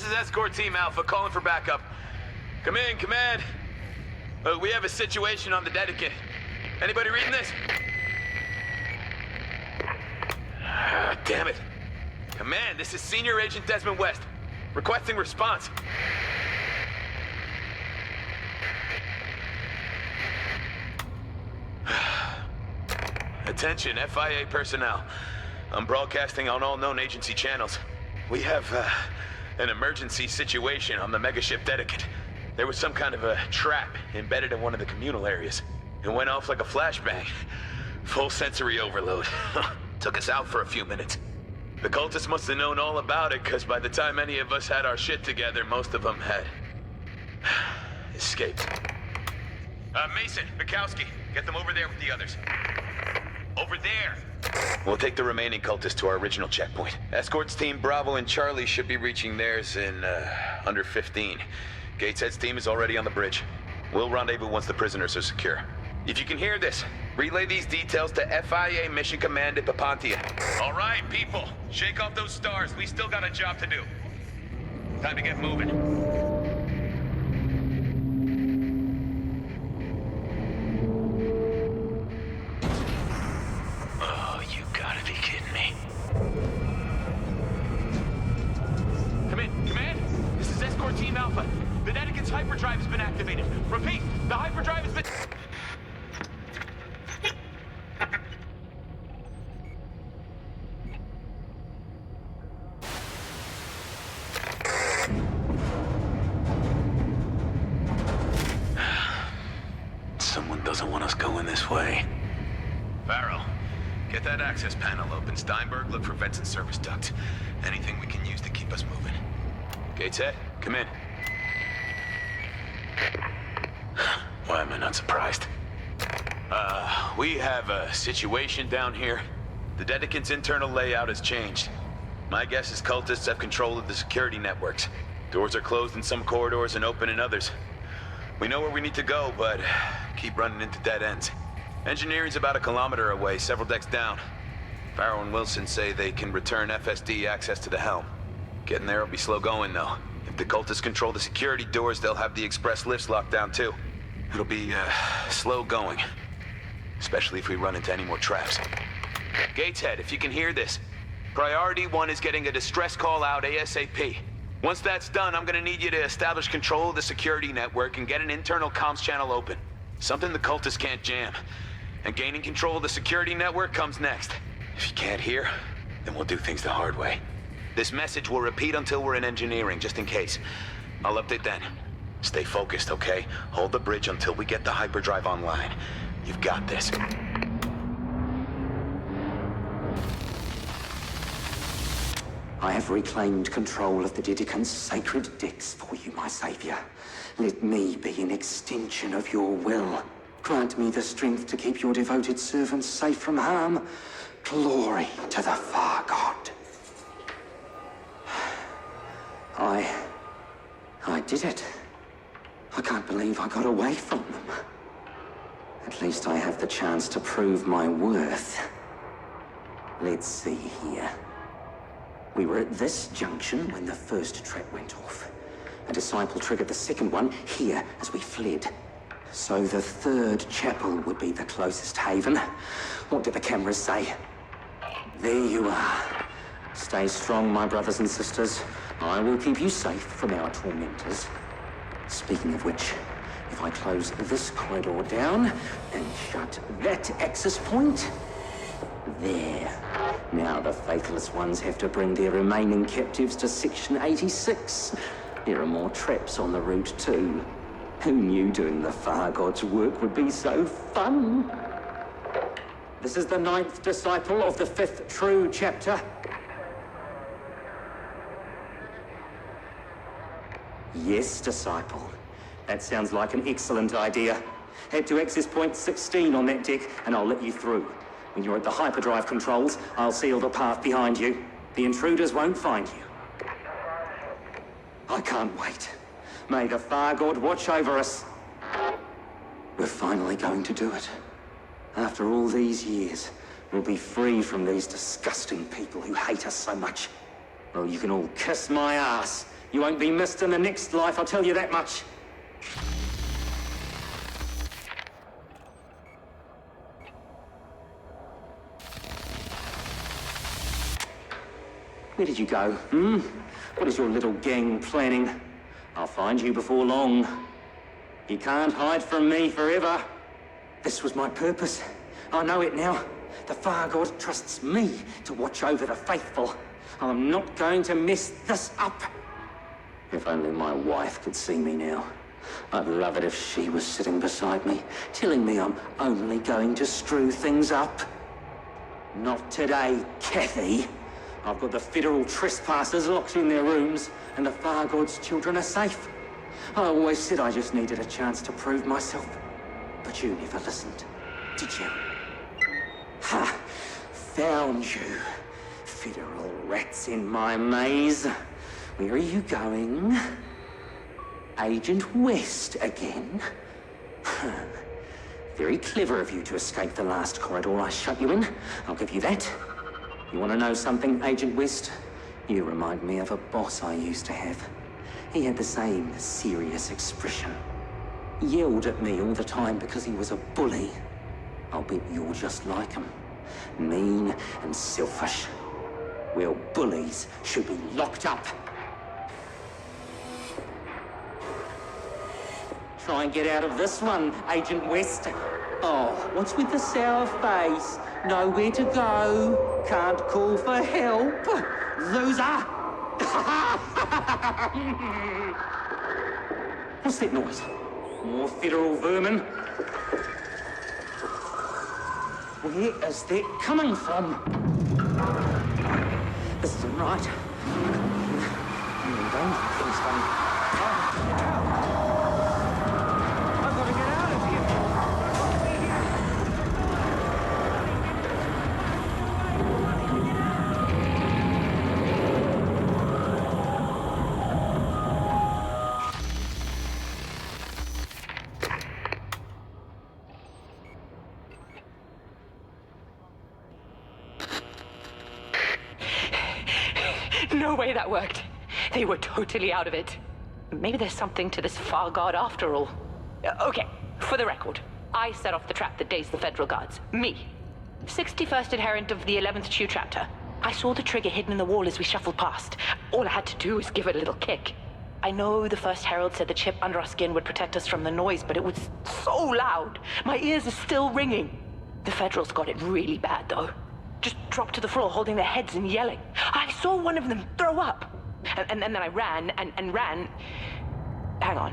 is Escort Team Alpha calling for backup. Come in, Command. We have a situation on the Dedicant. Anybody reading this? Damn it. Command, this is Senior Agent Desmond West. Requesting response. Attention, FIA personnel. I'm broadcasting on all known agency channels. We have, an emergency situation on the Megaship Dedicant. There was some kind of a trap embedded in one of the communal areas. It went off like a flashbang. Full sensory overload. Took us out for a few minutes. The cultists must have known all about it, because by the time any of us had our shit together, most of them had escaped. Mason, Mikowski, get them over there with the others. Over there! We'll take the remaining cultists to our original checkpoint. Escorts Team Bravo and Charlie should be reaching theirs in, under 15. Gateshead's team is already on the bridge. We'll rendezvous once the prisoners are secure. If you can hear this, relay these details to FIA Mission Command at Papantia. All right, people. Shake off those stars. We still got a job to do. Time to get moving. Oh, you gotta be kidding me. Come in, Command. This is Escort Team Alpha. The Dedicant's hyperdrive has been activated. Repeat, the hyperdrive has been... Someone doesn't want us going this way. Farrell, get that access panel open. Steinberg, look for vents and service ducts. Anything we can use to keep us moving. Gateshead, come in. Why am I not surprised? We have a situation down here. The Dedicant's internal layout has changed. My guess is cultists have control of the security networks. Doors are closed in some corridors and open in others. We know where we need to go, but keep running into dead ends. Engineering's about 1 kilometer away, several decks down. Farrow and Wilson say they can return FSD access to the helm. Getting there will be slow going, though. If the cultists control the security doors, they'll have the express lifts locked down, too. It'll be, slow going. Especially if we run into any more traps. Gateshead, if you can hear this, Priority 1 is getting a distress call out ASAP. Once that's done, I'm gonna need you to establish control of the security network and get an internal comms channel open. Something the cultists can't jam. And gaining control of the security network comes next. If you can't hear, then we'll do things the hard way. This message will repeat until we're in engineering, just in case. I'll update then. Stay focused, okay? Hold the bridge until we get the hyperdrive online. You've got this. I have reclaimed control of the Dedicant's sacred dicks for you, my savior. Let me be an extension of your will. Grant me the strength to keep your devoted servants safe from harm. Glory to the far God. I did it. I can't believe I got away from them. At least I have the chance to prove my worth. Let's see here. We were at this junction when the first trap went off. A disciple triggered the second one here as we fled. So the third chapel would be the closest haven. What did the cameras say? There you are. Stay strong, my brothers and sisters. I will keep you safe from our tormentors. Speaking of which, if I close this corridor down and shut that access point, there. Now the faithless ones have to bring their remaining captives to Section 86. There are more traps on the route too. Who knew doing the Far God's work would be so fun? This is the 9th disciple of the 5th true chapter. Yes, disciple. That sounds like an excellent idea. Head to access point 16 on that deck, and I'll let you through. When you're at the hyperdrive controls, I'll seal the path behind you. The intruders won't find you. I can't wait. May the Far God watch over us. We're finally going to do it. After all these years, we'll be free from these disgusting people who hate us so much. Well, you can all kiss my ass You won't be missed in the next life, I'll tell you that much. Where did you go, What is your little gang planning? I'll find you before long. You can't hide from me forever. This was my purpose. I know it now. The Far God trusts me to watch over the faithful. I'm not going to mess this up. If only my wife could see me now. I'd love it if she was sitting beside me, telling me I'm only going to screw things up. Not today, Kathy. I've got the federal trespassers locked in their rooms, and the Far God's children are safe. I always said I just needed a chance to prove myself. But you never listened, did you? Ha! Found you. Federal rats in my maze. Where are you going? Agent West again? Very clever of you to escape the last corridor I shut you in. I'll give you that. You want to know something, Agent West? You remind me of a boss I used to have. He had the same serious expression. Yelled at me all the time because he was a bully. I'll bet you're just like him. Mean and selfish. Well, bullies should be locked up. Try and get out of this one, Agent West. Oh, what's with the sour face? Nowhere to go. Can't call for help. Loser! What's that noise? More federal vermin? Where is that coming from? This isn't right. I've got to get out of here. No way that worked. They were totally out of it. Maybe there's something to this Far God after all. Okay, for the record, I set off the trap that dazed the federal guards. Me. 61st adherent of the 11th Chew chapter. I saw the trigger hidden in the wall as we shuffled past. All I had to do was give it a little kick. I know the first herald said the chip under our skin would protect us from the noise, but it was so loud. My ears are still ringing. The federals got it really bad, though. Just dropped to the floor, holding their heads and yelling. I saw one of them throw up. And then I ran and ran. Hang on.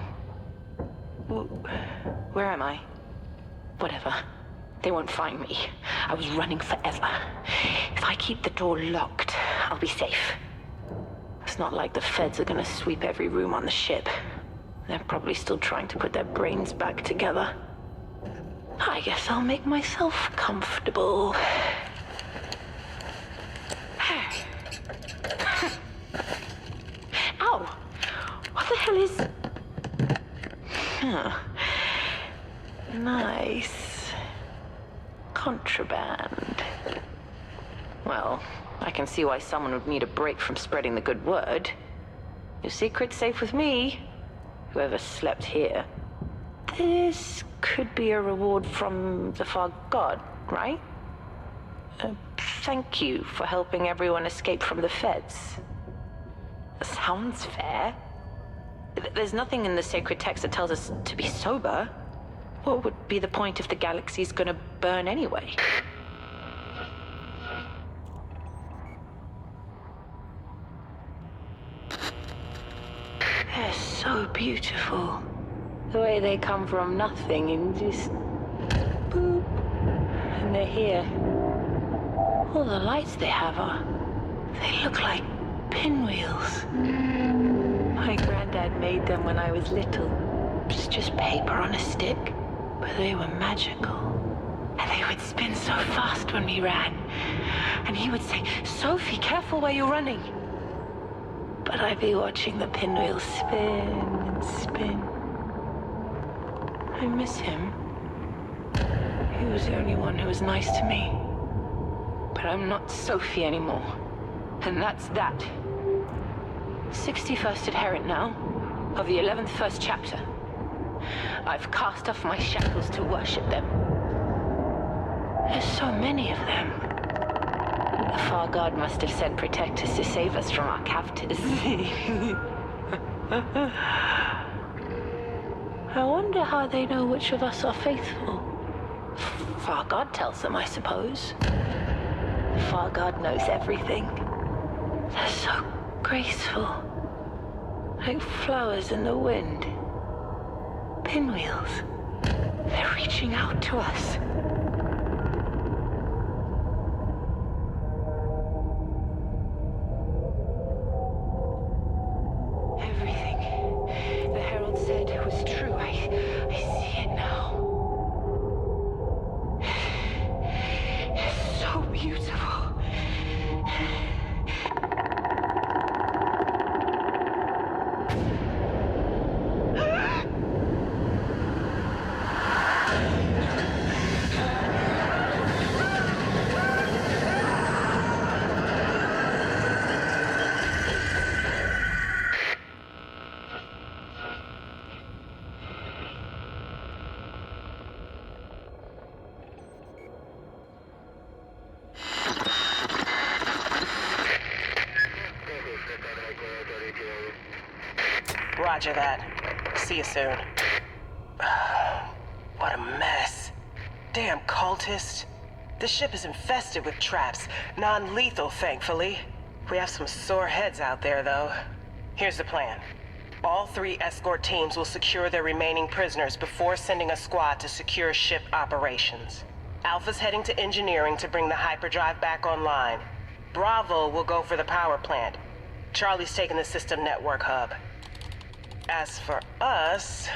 Where am I? Whatever. They won't find me. I was running forever. If I keep the door locked, I'll be safe. It's not like the feds are gonna sweep every room on the ship. They're probably still trying to put their brains back together. I guess I'll make myself comfortable. Ow! What the hell is... Nice. Contraband. Well, I can see why someone would need a break from spreading the good word. Your secret's safe with me. Whoever slept here. This could be a reward from the Far God, right? Thank you for helping everyone escape from the feds. Sounds fair. There's nothing in the sacred text that tells us to be sober. What would be the point if the galaxy's gonna burn anyway? They're so beautiful. The way they come from nothing and just... boop. And they're here. All the lights they have they look like pinwheels. My granddad made them when I was little. It was just paper on a stick, but they were magical. And they would spin so fast when we ran. And he would say, "Sophie, careful where you're running." But I'd be watching the pinwheels spin and spin. I miss him. He was the only one who was nice to me. But I'm not Sophie anymore. And that's that. 61st adherent now, of the 11th first chapter. I've cast off my shackles to worship them. There's so many of them. The Far God must have sent protectors to save us from our captors. I wonder how they know which of us are faithful. Far God tells them, I suppose. Far God knows everything. They're so graceful. Like flowers in the wind. Pinwheels. They're reaching out to us. Everything the Herald said was true. I see it now. It's so beautiful. Roger that. See you soon. What a mess. Damn cultists. This ship is infested with traps. Non-lethal, thankfully. We have some sore heads out there, though. Here's the plan. All 3 escort teams will secure their remaining prisoners before sending a squad to secure ship operations. Alpha's heading to engineering to bring the hyperdrive back online. Bravo will go for the power plant. Charlie's taking the system network hub. As for us,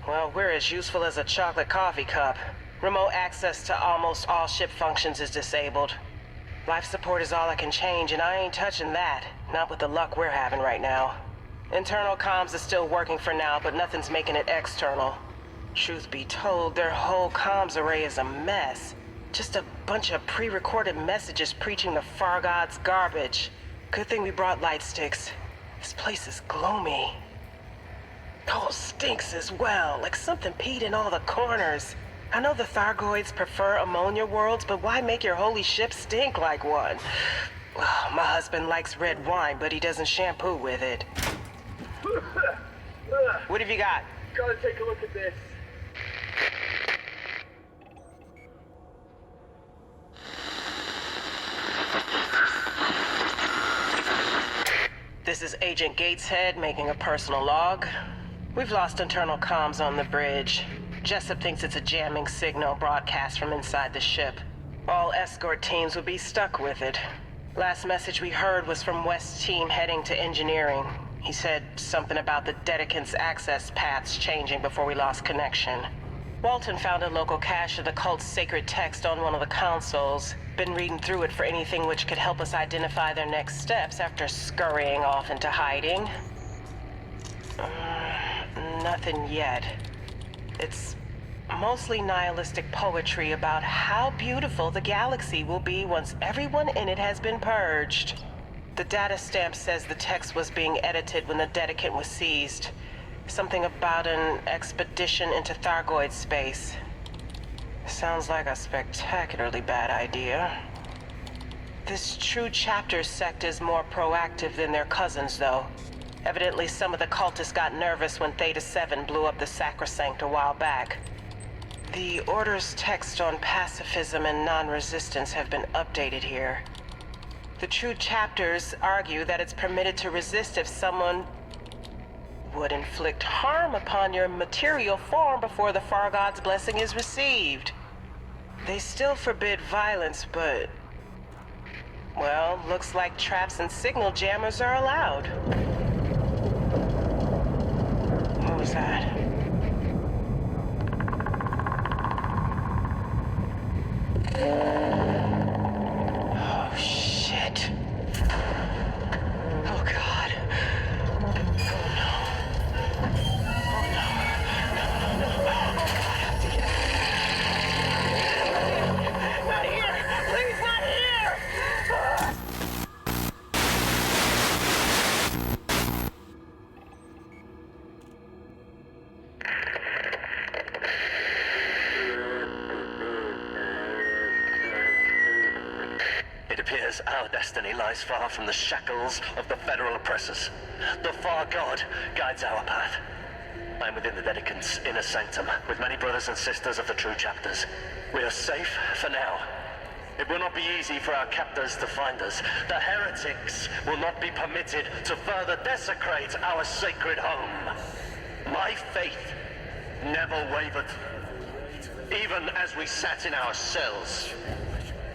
well, we're as useful as a chocolate coffee cup. Remote access to almost all ship functions is disabled. Life support is all I can change, and I ain't touching that. Not with the luck we're having right now. Internal comms is still working for now, but nothing's making it external. Truth be told, their whole comms array is a mess. Just a bunch of pre-recorded messages preaching the Far God's garbage. Good thing we brought light sticks. This place is gloomy. Oh, stinks as well, like something peed in all the corners. I know the Thargoids prefer ammonia worlds, but why make your holy ship stink like one? Well, my husband likes red wine, but he doesn't shampoo with it. What have you got? Gotta take a look at this. This is Agent Gateshead making a personal log. We've lost internal comms on the bridge. Jessup thinks it's a jamming signal broadcast from inside the ship. All escort teams would be stuck with it. Last message we heard was from West's team heading to engineering. He said something about the Dedicant's access paths changing before we lost connection. Walton found a local cache of the cult's sacred text on one of the consoles. Been reading through it for anything which could help us identify their next steps after scurrying off into hiding. Nothing yet. It's mostly nihilistic poetry about how beautiful the galaxy will be once everyone in it has been purged. The data stamp says the text was being edited when the Dedicant was seized. Something about an expedition into Thargoid space. Sounds like a spectacularly bad idea. This True Chapters sect is more proactive than their cousins, though. Evidently, some of the cultists got nervous when Theta 7 blew up the Sacrosanct a while back. The Order's text on pacifism and non-resistance have been updated here. The True Chapters argue that it's permitted to resist if someone would inflict harm upon your material form before the Far God's blessing is received. They still forbid violence, but... well, looks like traps and signal jammers are allowed. What was that? Oh, shit. Oh, God. It appears our destiny lies far from the shackles of the federal oppressors. The far God guides our path. I'm within the Dedicant's inner sanctum, with many brothers and sisters of the true chapters. We are safe for now. It will not be easy for our captors to find us. The heretics will not be permitted to further desecrate our sacred home. My faith never wavered. Even as we sat in our cells,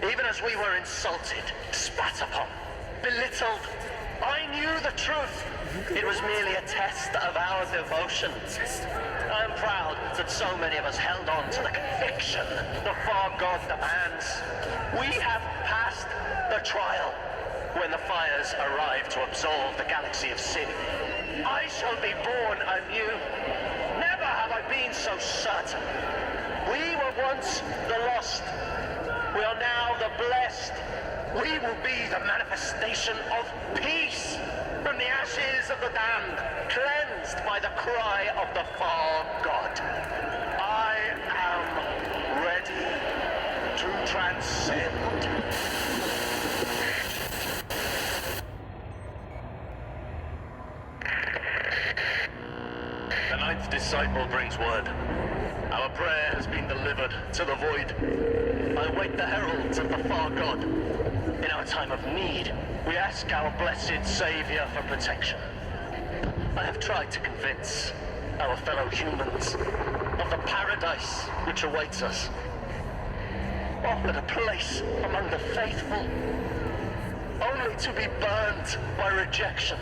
even as we were insulted, spat upon, belittled, I knew the truth. It was merely a test of our devotion. I am proud that so many of us held on to the conviction the far God demands. We have passed the trial. When the fires arrive to absolve the galaxy of sin, I shall be born anew. Never have I been so certain. We were once the lost. We are now the blessed. We will be the manifestation of peace from the ashes of the damned, cleansed by the cry of the far God. I am ready to transcend. The ninth disciple brings word. Our prayer has been delivered to the void. I await the heralds of the far God. In our time of need, we ask our blessed Savior for protection. I have tried to convince our fellow humans of the paradise which awaits us. Offered a place among the faithful, only to be burned by rejection.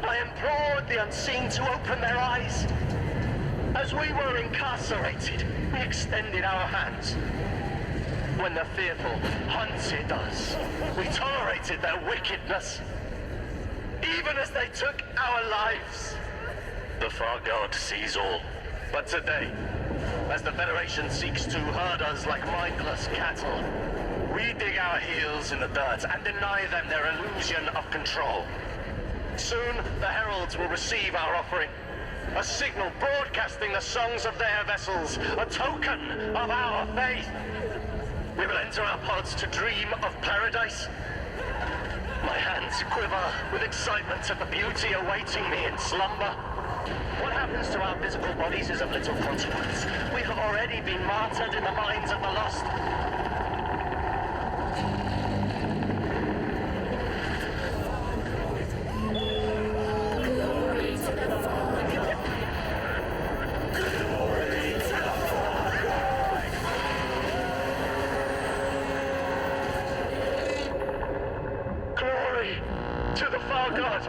I implored the unseen to open their eyes. As we were incarcerated, we extended our hands. When the fearful hunted us, we tolerated their wickedness, even as they took our lives. The far God sees all. But today, as the Federation seeks to herd us like mindless cattle, we dig our heels in the dirt and deny them their illusion of control. Soon, the heralds will receive our offering. A signal broadcasting the songs of their vessels, a token of our faith. We will enter our pods to dream of paradise. My hands quiver with excitement at the beauty awaiting me in slumber. What happens to our physical bodies is of little consequence. We have already been martyred in the minds of the lost. To the far God.